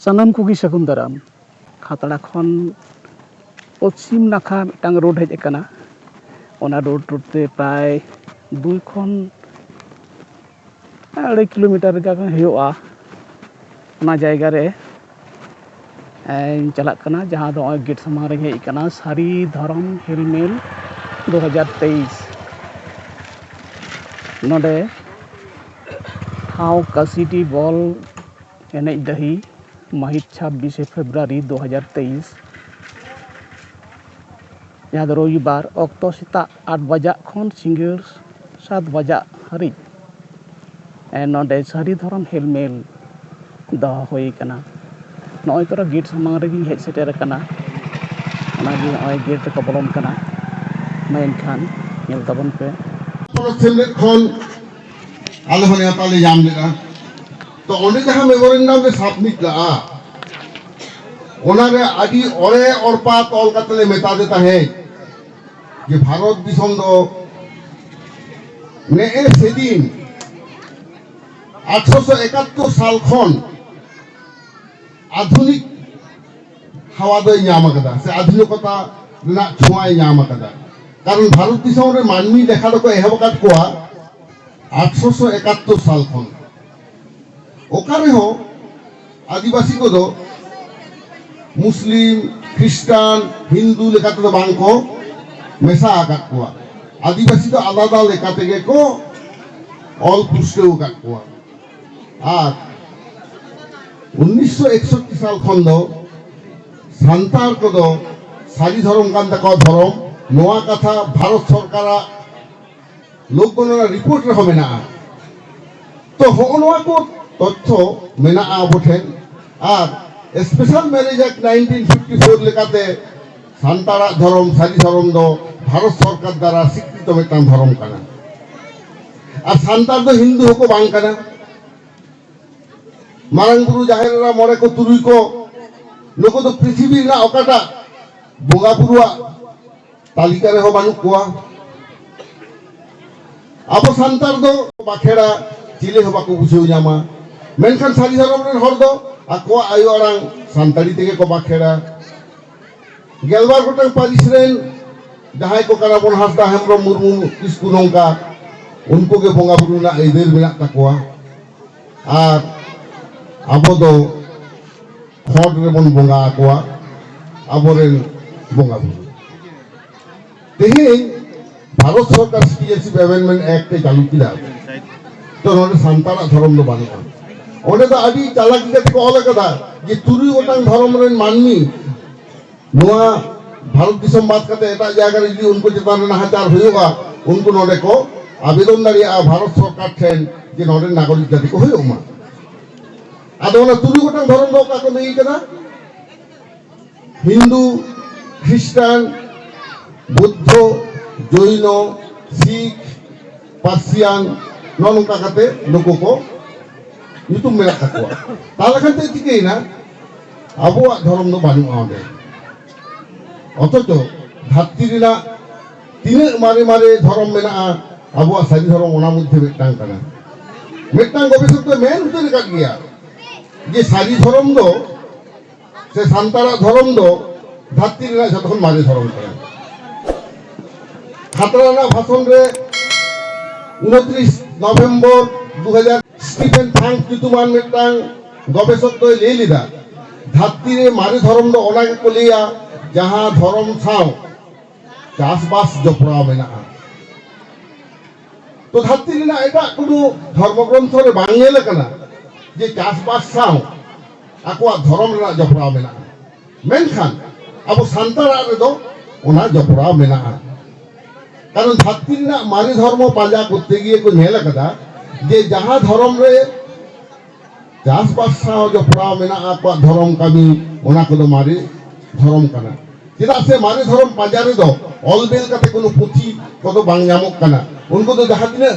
सानाम कुगी सगुन दाराम खातड़ा खन पश्चिम नाखा मिटांग road hedge अकाना ओना रोड ते प्राय 2 खन 2.5 किलोमीटर गान हुआ ओना जायगा रे चला कना जहाँ दो गेट सामान रे हेज कना सारी धरम हेलमेल 2023 नोडे ठाव कासिडी बॉल एनेज दही महित 26 फेब्रुआरी 2023 यहाँ रविवार अक्ट सेता 8 बजा खन सिंगर 7 बजा हरी नोडे सारी धरम हेलमेल दह होई कना नॉय तोरा गेट सामान रे हेज सेटर कना ओनागी नॉय गेट को बोलन कना मेनखान नेल तबन पे सेमलेट खन आले होने ताले याम लेगा तो ओने जहां मेमोरेंडम रे सबमिट ला ओना रे आदि ओरे और पात ऑल कतले मेता देता है कि भारत दिसम दो ने सेदिन 1871 साल खन आधुनिक हवा दो नाम कदा से आधुनिकता ना छुआय नाम कदा कारण भारत दिसम रे मानवी देखा दो एहब काट कोआ 1871 साल खन ओकारे हो आदिवासी को दो मुस्लिम ख्रिस्टान हिंदू लेकाते दो बांको मेसा आकात कोआ आदिवासी तो आलादा लेकाते गे को ऑल पुष्टे उकात कोआ आर 1961 साल खन दो सांतार को दो सारी धर्म कान तको धर्म नोआ कथा भारत सरकार लोक गणना रिपोर्ट रे होमेना तो हो नोआ को तथ्य मेना आबोठेन आर स्पेशल मैरिज एक्ट 1954 लेकाते सांतारा धर्म सारी धर्म दो भारत सरकार द्वारा स्वीकृत मिटान धर्म काना और सांतार दो हिंदू होको बांग काना मारंग बुरु जाहेरा मोरे को तुरुई को नुको तो पृथ्वी ना ओकाटा बोगा बुरुआ तालिका रे हो बानु कोआ अब सांतार दो बाखेड़ा चिले हो बाको बुझो जामा मेनखान सारी धर्म रे हर दो आको आयो आरांग सांताली तेगे को बाखेड़ा गेलबार गोटन पारिस रेन जहां को करा बन हांसदा हेमब्रम मुर्मू इसकु नोंका उनको के बोंगा बुरु ना एदेर मेना ताकोआ आर आबो दो खड रे बन बोंगा आकोआ आबो रेन बोंगा बुरु तेहे भारत सरकार सिटीजनशिप अमेंडमेंट एक्ट चालू किला तो नोडे सांतारा धर्म दो बानुआ ओने तो आदि चालाकी कते को ऑल कदा जे तुरुई गोटांग धर्म रेन मानमी नोआ भारत दिसम बात करते एटा जायगा रे जदि उनको चेतान रे नाहाचार होयोगा उनको नोडे को आवेदन दाड़िया भारत सरकार ठेन जे नोडे नागरिक जाति को होयोमा आदो ओना तुरुई गोटांग धर्म दो का को नहीं कना हिंदू ख्रिस्टान बुद्ध जैन सिख पार्सियान नोनका कते नुको को ᱧᱩᱛᱩᱢ ᱢᱮᱱᱟᱜ ᱛᱟᱠᱚᱣᱟ ᱛᱟᱦᱞᱮ ᱠᱷᱟᱱ ᱛᱮ ᱪᱤᱠᱟᱹᱭᱮᱱᱟ ᱟᱵᱚᱣᱟᱜ ᱫᱷᱚᱨᱚᱢ ᱫᱚ ᱵᱟᱹᱱᱩᱜᱼᱟ ᱚᱸᱰᱮ ᱚᱛᱷᱚᱪᱚ ᱫᱷᱟᱹᱨᱛᱤ ᱨᱮᱱᱟᱜ ᱛᱤᱱᱟᱹᱜ ᱢᱟᱨᱮ ᱢᱟᱨᱮ ᱫᱷᱚᱨᱚᱢ ᱢᱮᱱᱟᱜᱼᱟ ᱟᱵᱚᱣᱟᱜ ᱥᱟᱹᱨᱤ ᱫᱷᱚᱨᱚᱢ ᱚᱱᱟ ᱢᱚᱫᱽᱫᱷᱮ ᱢᱤᱫᱴᱟᱝ ᱠᱟᱱᱟ ᱢᱤᱫᱴᱟᱝ ᱜᱚᱵᱮᱥᱚᱠ ᱫᱚ ᱢᱮᱱ ᱩᱛᱟᱹᱨ ᱟᱠᱟᱫ ᱜᱮᱭᱟ ᱡᱮ ᱥᱟᱹᱨᱤ ᱫᱷᱚᱨᱚᱢ ᱫᱚ ᱥᱮ ᱥᱟᱱᱛᱟᱲᱟᱜ ᱫᱷᱚᱨᱚᱢ ᱫᱚ ᱫᱷᱟᱹᱨᱛᱤ ᱨᱮᱱᱟᱜ ᱡᱷᱚᱛᱚ ᱠᱷᱚᱱ ᱢᱟᱨᱮ ᱫᱷᱚᱨᱚᱢ ᱠᱟᱱᱟ खातरा ना भाषण रे 29 नवंबर 2000 स्टीफेन थैंक ᱧᱩᱛᱩᱢᱟᱱ मिटांग गवेषक तो ले लिदा धरती रे मारे धर्म दो ओना के को लिया जहां धर्म साव चासबास जपड़ा मेना तो धरती रे ना एटा कोनो धर्म ग्रंथ रे बांगेल कना जे चासबास साव आको धर्म रे जपड़ा मेना मेनखान अब सांतारा रे दो ओना जपड़ा मेना कारण धरती रे ना मारे धर्म पाजा करते गिए को नेल कदा जे जहां धर्म रे चासबास साव जपड़ा मेना आको धर्म कमी ओना को दो मारे धर्म कना चेदा से मारे धर्म पाजा रे दो ऑलबेल कते कोनो पुथी को दो बांग नामक कना उनको तो जहां तिने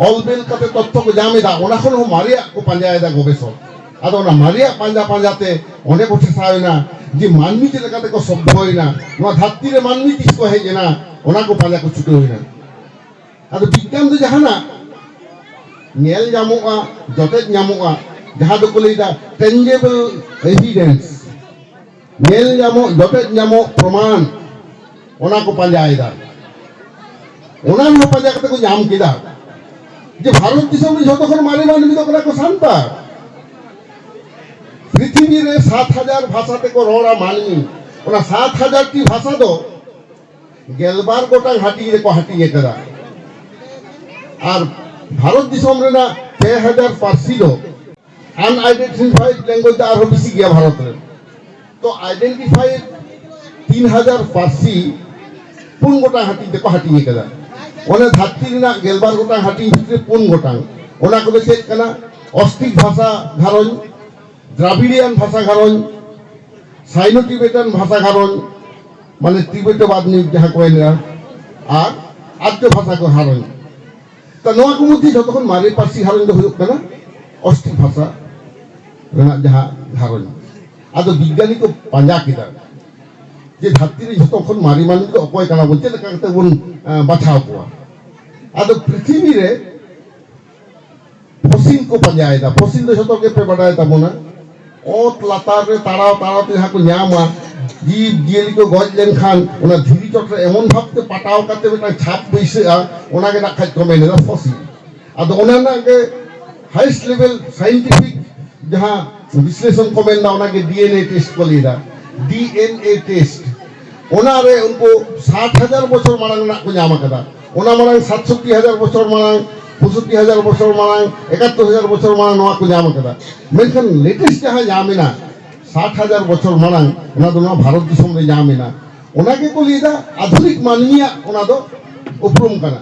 ऑलबेल कते तथ्य को जामेदा ओना खन हो मारे को पाजायदा गवेषक आदो ना मारे पाजा पाजाते ओने को ठेसायना जे मानवी चेदा कते को सभ्य होइना नो धरती रे मानवी तिस को हेजेना ओना को पाजा को छुटे होइना आदो विज्ञान दो जहाना नेल जामुआ जते जामुआ जहाँ दो को लेदा tangible evidence नेल जामो जोटे जामो प्रमाण ओना को पंजायदा ओना भी पंजा करते को जाम किदा जे भारत दिसम में जतो खन मारे मानवी तो कना को सांतार पृथ्वी रे 7000 भाषा ते को रोड़ा मानवी ओना 7000 की भाषा दो गेलबार गोटांग हाटी रे को हाटी ये करा और भारत दिसम रे ना 6000 पारसी दो अनआइडेंटिफाइड लैंग्वेज दा आरो बेसी गया भारत रे तो आइडेंटिफाइड 3000 पारसी पुन गोटांग हाटी ते को हाटी ये करा ओने धरती रे ना गेलबार गोटांग हाटी भितरे पुन गोटांग ओना को चेक कना ऑस्ट्रिक भाषा घारोन द्राविडियन भाषा घारोन साइनो टिबेटन भाषा घारोन माने तिब्बतवादी जहाँ को एना और आद्य भाषा को घारोन तो नोआ को मुद्दे जो तो मारे पारसी घारोन दो हुयो कना ऑस्ट्रिक भाषा रेना जहाँ घारोन आदो विज्ञानी को पंजा किदा जे धरती रे जो तो मारी मान तो अकोय कना बोलते लेका करते उन बचाव को आदो पृथ्वी रे फसिल को पंजायदा फसिल दो जो के पे बढ़ाया तबोना ओत लातार रे ताराव ताराव ते जहाँ को न्यामा जीव जियली को गज लेन खान उना धीरी चोट रे एमन भाबते पटाव करते बेटा छाप बैसेआ उना के ना खाज को मेने फसिल आदो उना ना के हाईएस्ट लेवल साइंटिफिक जहाँ विश्लेषण को मेना उना के डीएनए टेस्ट को लेदा डीएनए टेस्ट उना रे उनको 60,000 बछर मांग ना को न्यामा कदा उना मांग 67,000 बछर मांग 65,000 बछर मांग 71,000 बछर मांग नोआ को न्यामा कदा मेनखान लेटेस्ट जहाँ न्यामेना 60,000 बछर मांग उना दो भारत दिसम रे न्यामेना उना के को लेदा आधुनिक मानवीया उना दो उपरुम कना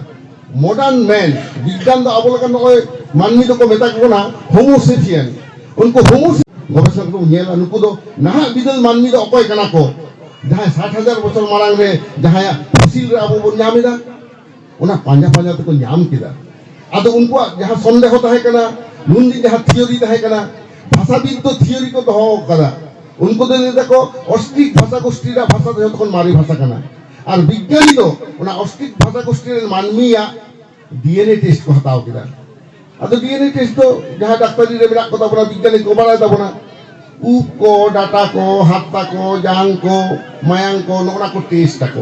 मॉडर्न मैन विज्ञान दो आबो लगा नय मानवी दो को मेता को ना होमोसेपियन उनको होमो गवेषक को नेला नुको दो नहा बिदल मानवी दो अकोय कना को जहाँ 60,000 बछर मांग रे जहाँ फसिल रे आबो बन न्यामेदा उना पांजा पांजा तो को न्याम किदा आदो उनको जहाँ संदेह ताहे कना नुंदी जहाँ थियोरी ताहे कना भाषाविद तो थियोरी को दो कदा उनको दे देखो ऑस्ट्रिक भाषा गोष्ठीरा भाषा दो तखन मारी भाषा कना और विज्ञानी दो उना ऑस्ट्रिक भाषा गोष्ठी मानवीया डीएनए टेस्ट को हटाओ किदा आदो डीएनए टेस्ट तो जहाँ डॉक्टरी रे मेरा को तबना विज्ञानी को बाड़ा तबना ऊप को डाटा को हाथा को जांग को मायांग को नोना को टेस्ट को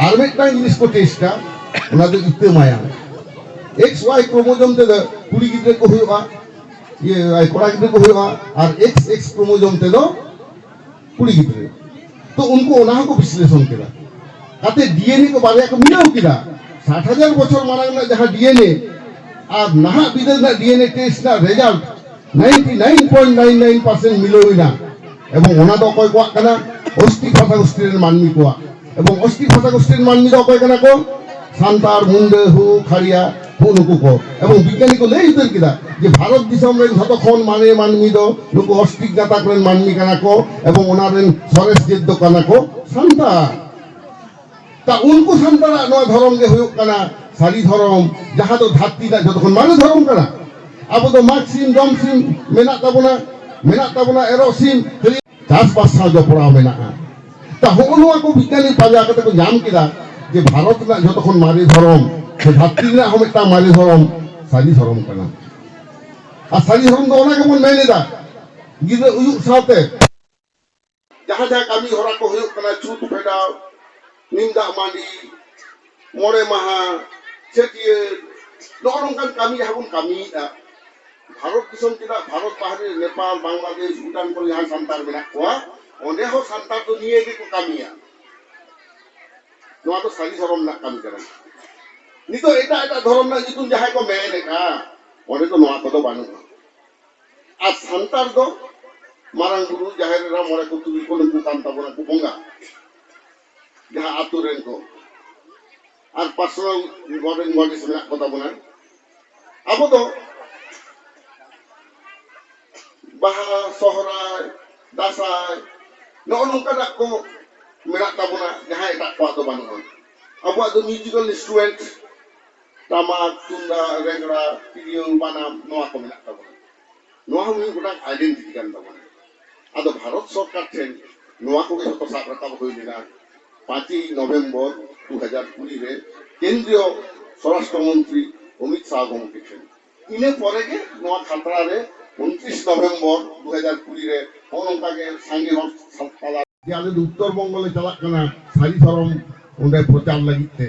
और मिटना जिनिस को टेस्ट का उना दो इते मायांग एक्स वाई क्रोमोसोम ते दो कुड़ी गिद्रे को हुआ ये कोड़ा गिद्रे को हुआ और एक्स एक्स क्रोमोसोम ते दो कुड़ी गिद्रे तो उनको उना को विश्लेषण किया काते डीएनए को बारे को मिलाओ किया 60,000 बछर मांग ना जहाँ डीएनए और नहा बिदल ना डीएनए टेस्ट ना रिजल्ट 99.99% मिलोइना एवं ओना दो कोई को कना ऑस्ट्रिक भाषा गोष्ठी मानवी को एवं ऑस्ट्रिक भाषा गोष्ठी मानवी दो कोई कना को सांतार मुंडे हु खरिया हु नुकु को एवं विज्ञानी को ले उतर किदा जे भारत दिसम रे जतो खन माने मानवी दो नुकु ऑस्ट्रिक गाता करेन मानवी कना को एवं ओना रेन सरेस जेद दो कना को सांता ता उनको सांतारा नो धर्म के हुयो कना सारी धर्म जहाँ तो धरती दा जतो खन माने धर्म कना अब तो मार्क्सिम डॉमसिम मेना तबना एरोसिम चास पासा जो पड़ा मेना ता होनुआ को विज्ञानी पाजा करते को जाम किदा जे भारत ना जो तखन मारी धर्म से धरती ना हम एकटा मारी धर्म सारी धर्म कना आ सारी धर्म दो ओना के मन मेने दा गिदे उयु साथे जहाँ जहाँ कामी होरा को हुयो कना चूत फेडा निंदा मांडी मोरे महा छेटिए नोरंगन कामी जहाँ कामी भारत दिसम किदा भारत बाहरी नेपाल बांग्लादेश भूटान को यहाँ सांतार मेना कोआ ओंडे हो सांतार तो निये के को कामिया नोआ तो सारी धर्म ना काम करा नितो एटा एटा धर्म ना जितुन जहाँ को मेने का ओंडे तो नोआ को तो बानु आ सांतार दो मारंग गुरु जाहेर रा मोरे को तुई को लंकु कांता बना को बोंगा जहाँ आतुरेन को और पर्सनल गॉडेन गॉडेस मेना को तबना अब तो बाहा सोहराय दासाय नो नोंका को मेना तबना जहाँ एटा को तो बानु अब तो म्यूजिकल इंस्ट्रूमेंट टामाक तुंदा रेंगड़ा पिडियो बानाम नो को मेना तबना नो हम गोटा आइडेंटिटी कान तबना आदो भारत सरकार ठेन नो को जो तो साब रकाब होइना 5 नवेम्बर 2020 रे केंद्रीय स्वराष्ट्र मंत्री अमित शाह गमके इने परे के नो खातरा रे 29 নভেম্বর 2020 রে ᱚᱱᱠᱟᱜᱮ ᱥᱟᱸᱜᱮ ᱦᱚᱲ ᱛᱟᱞᱟ ᱡᱮ ᱟᱞᱮ ᱫᱚ ᱩᱛᱛᱚᱨ ᱵᱚᱝᱜᱚ ᱞᱮ ᱪᱟᱞᱟᱜ ᱠᱟᱱᱟ ᱥᱟᱹᱨᱤ ᱫᱷᱚᱨᱚᱢ ᱚᱸᱰᱮ ᱯᱨᱚᱪᱟᱨ ᱞᱟᱹᱜᱤᱫ ᱛᱮ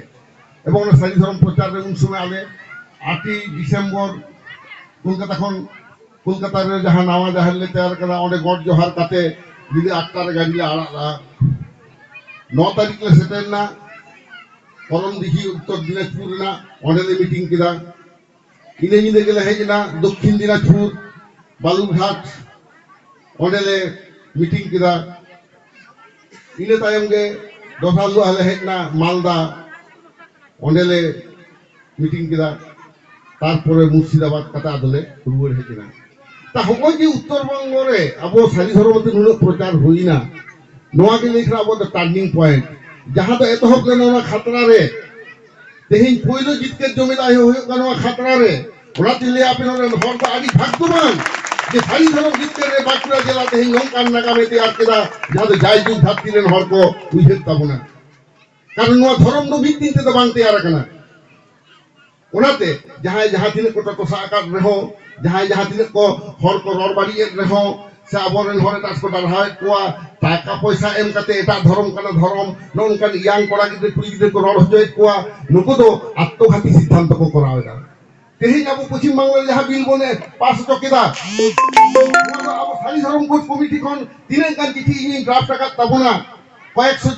এবং ᱚᱱᱟ ᱥᱟᱹᱨᱤ ᱫᱷᱚᱨᱚᱢ ᱯᱨᱚᱪᱟᱨ ᱨᱮ ᱩᱱ ᱥᱚᱢᱚᱭ ᱟᱞᱮ 8ই ডিসেম্বর কলকাতা ᱠᱷᱚᱱ কলকাতা রে ᱡᱟᱦᱟᱸ ᱱᱟᱣᱟ ᱡᱟᱦᱟᱸ ᱞᱮ ᱛᱮᱭᱟᱨ ᱠᱟᱫᱟ ᱚᱸᱰᱮ ᱜᱚᱰ ᱡᱚᱦᱟᱨ ᱠᱟᱛᱮ ᱧᱤᱫᱟᱹ 8টা ᱨᱮ ᱜᱟᱹᱰᱤ ᱞᱮ ᱟᱲᱟᱜᱟ 9 তারিখ ᱞᱮ ᱥᱮᱴᱮᱨᱱᱟ করম দিঘি উত্তর দিনাজপুর ᱨᱮᱱᱟᱜ ᱚᱸᱰᱮ ᱞᱮ মিটিং ᱠᱮᱫᱟ ᱤᱱᱟᱹ ᱧᱤᱫᱟᱹ ᱜᱮᱞᱮ ᱦᱮᱡ ᱮᱱᱟ দক্ষিণ দিনাজপুর বালুরঘাট ᱚᱸᱰᱮ ᱞᱮ মিটিং ᱠᱮᱫᱟ ᱤᱱᱟᱹ ᱛᱟᱭᱚᱢ ᱜᱮ ᱫᱚᱥᱟᱨ ᱦᱤᱞᱳᱜ ᱞᱮ ᱦᱮᱡ ᱮᱱᱟ ᱢᱟᱞᱫᱟ ᱚᱸᱰᱮ ᱞᱮ মিটিং ᱠᱮᱫᱟ তারপরে মুর্শিদাবাদ কাতে আদলে রুয়ার হেজে না তা হগই যে উত্তরবঙ্গ রে আবো সারি ধর্মতে নুন প্রচার হই না নোয়া গে লেখরা আবো টার্নিং পয়েন্ট যাহা তো এতহব লে নোনা খাতরা রে তেহিন পয়লো জিতকে জমিদার হয়ে কানো খাতরা রে ওরা দিলে আপনি হর দা আদি ভাগ্যবান যে সারি ধর্ম জিতকে রে বাঁকুড়া জেলা তেহিন নঙ্কান নাগামে তৈয়ার কেদা যাতে যাই যুগ ধাত্তিলেন হর কো উইহেত তাবনা কারণ নোয়া ধর্ম নো ভিত্তিতে তো বাং তৈয়ার কানা ওনাতে যাহাই যাহা তিনে কোটা কোসা আকার রেহো যাহাই যাহা তিনে কো হর কো রর বাড়ি রেহো সে আবরেন হরে তাস কো ডারহাই কোয়া টাকা পয়সা এম কাতে এটা ধর্ম কানা ধর্ম ননকান ইয়াং করা গিতে কুড়ি গিতে কো রর হজয় কোয়া নুকো তো আত্মঘাতী সিদ্ধান্ত কো করা হয়না তেহিন আবু পশ্চিম বাংলার যাহা বিল বনে পাস চকেদা আবু সারি ধর্ম কোচ কমিটি খন তিনে কান চিঠি ইনি ড্রাফট টাকা তাবনা কয়েকশো